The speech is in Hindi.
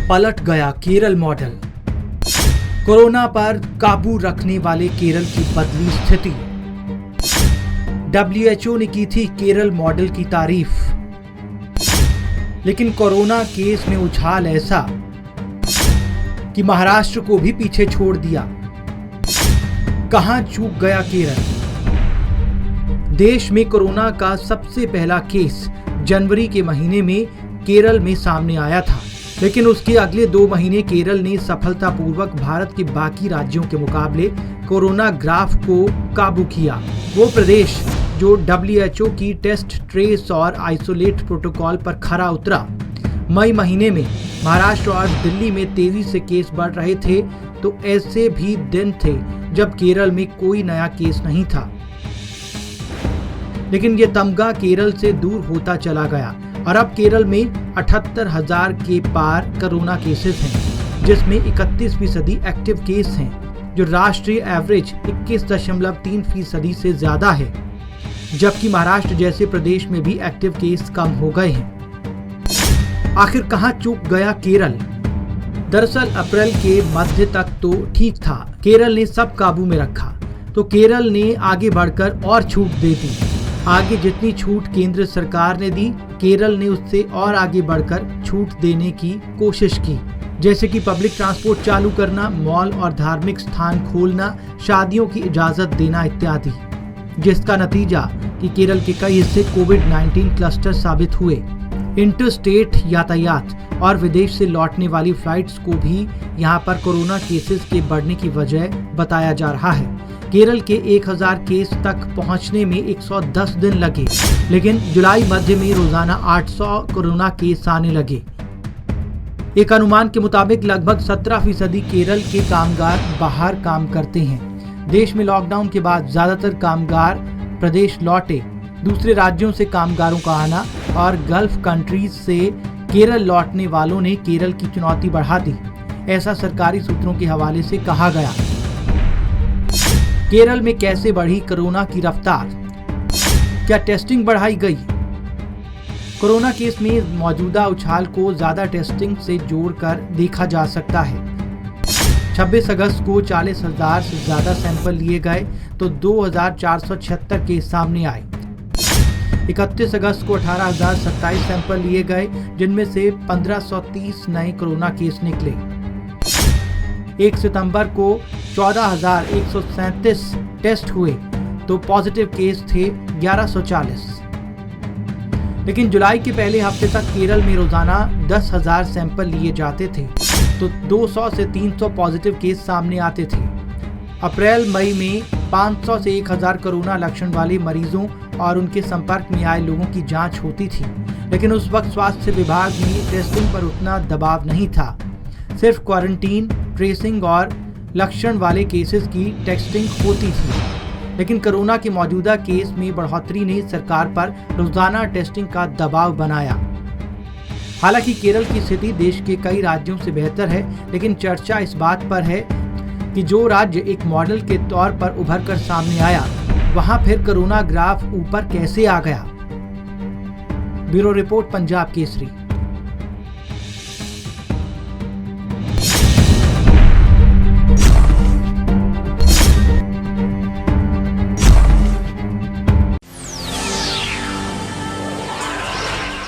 पलट गया केरल मॉडल। कोरोना पर काबू रखने वाले केरल की बदली स्थिति। WHO ने की थी केरल मॉडल की तारीफ, लेकिन कोरोना केस में उछाल ऐसा कि महाराष्ट्र को भी पीछे छोड़ दिया। कहां चूक गया केरल? देश में कोरोना का सबसे पहला केस जनवरी के महीने में केरल में सामने आया था, लेकिन उसके अगले 2 महीने केरल ने सफलतापूर्वक भारत के बाकी राज्यों के मुकाबले कोरोना ग्राफ को काबू किया। वो प्रदेश जो WHO की टेस्ट, ट्रेस और आइसोलेट प्रोटोकॉल पर खरा उतरा। मई महीने में महाराष्ट्र और दिल्ली में तेजी से केस बढ़ रहे थे, तो ऐसे भी दिन थे जब केरल में कोई नया केस नहीं था। लेकिन ये तमगा केरल से दूर होता चला गया और अब केरल में 78,000 के पार कोरोना केसेस हैं, जिसमें 31% एक्टिव केस हैं, जो राष्ट्रीय एवरेज 21.3% से ज्यादा है। जबकि महाराष्ट्र जैसे प्रदेश में भी एक्टिव केस कम हो गए हैं। आखिर कहां चूक गया केरल? दरअसल अप्रैल के मध्य तक तो ठीक था, केरल ने सब काबू में रखा, तो केरल ने आगे बढ़कर और छूट दे दी। आगे जितनी छूट केंद्र सरकार ने दी, केरल ने उससे और आगे बढ़कर छूट देने की कोशिश की, जैसे कि पब्लिक ट्रांसपोर्ट चालू करना, मॉल और धार्मिक स्थान खोलना, शादियों की इजाजत देना इत्यादि, जिसका नतीजा कि केरल के कई हिस्से कोविड-19 क्लस्टर साबित हुए। इंटरस्टेट यातायात और विदेश से लौटने वाली फ्लाइट्स को भी यहाँ पर कोरोना केसेस के बढ़ने की वजह बताया जा रहा है। केरल के 1000 केस तक पहुंचने में 110 दिन लगे, लेकिन जुलाई मध्य में रोजाना 800 कोरोना केस आने लगे। एक अनुमान के मुताबिक लगभग 17% केरल के कामगार बाहर काम करते हैं। देश में लॉकडाउन के बाद ज्यादातर कामगार प्रदेश लौटे। दूसरे राज्यों से कामगारों का आना और गल्फ कंट्रीज से केरल लौटने वालों ने केरल की चुनौती बढ़ा दी, ऐसा सरकारी सूत्रों के हवाले से कहा गया। केरल में कैसे बढ़ी कोरोना की रफ्तार? क्या टेस्टिंग बढ़ाई गई? कोरोना केस में मौजूदा उछाल को ज्यादा टेस्टिंग से जोड़कर देखा जा सकता है। 26 अगस्त को 40,000 से ज्यादा सैंपल लिए गए, तो 2,476 केस सामने आए। 31 अगस्त को 18,027 सैंपल लिए गए, जिनमें से 1,530 नए कोरोना केस निकले। 1 सितंबर को 14,137 टेस्ट हुए, तो पॉजिटिव केस थे 1,140। लेकिन जुलाई के पहले हफ्ते तक केरल में रोजाना 10,000 सैंपल लिए जाते थे, तो 200 से 300 पॉजिटिव केस सामने आते थे। अप्रैल मई में 500 से 1,000 कोरोना लक्षण वाले मरीजों और उनके संपर्क में आए लोगों की जांच होती थी, लेकिन उस वक्त स्वास्थ्य विभाग में टेस्टिंग पर उतना दबाव नहीं था। सिर्फ क्वारंटीन, ट्रेसिंग और लक्षण वाले केसेस की टेस्टिंग होती थी। लेकिन कोरोना के मौजूदा केस में बढ़ोतरी ने सरकार पर रोजाना टेस्टिंग का दबाव बनाया। हालांकि केरल की स्थिति देश के कई राज्यों से बेहतर है, लेकिन चर्चा इस बात पर है कि जो राज्य एक मॉडल के तौर पर उभर कर सामने आया, वहां फिर कोरोना ग्राफ ऊपर कैसे आ गया। Bureau report, Punjab Kesari.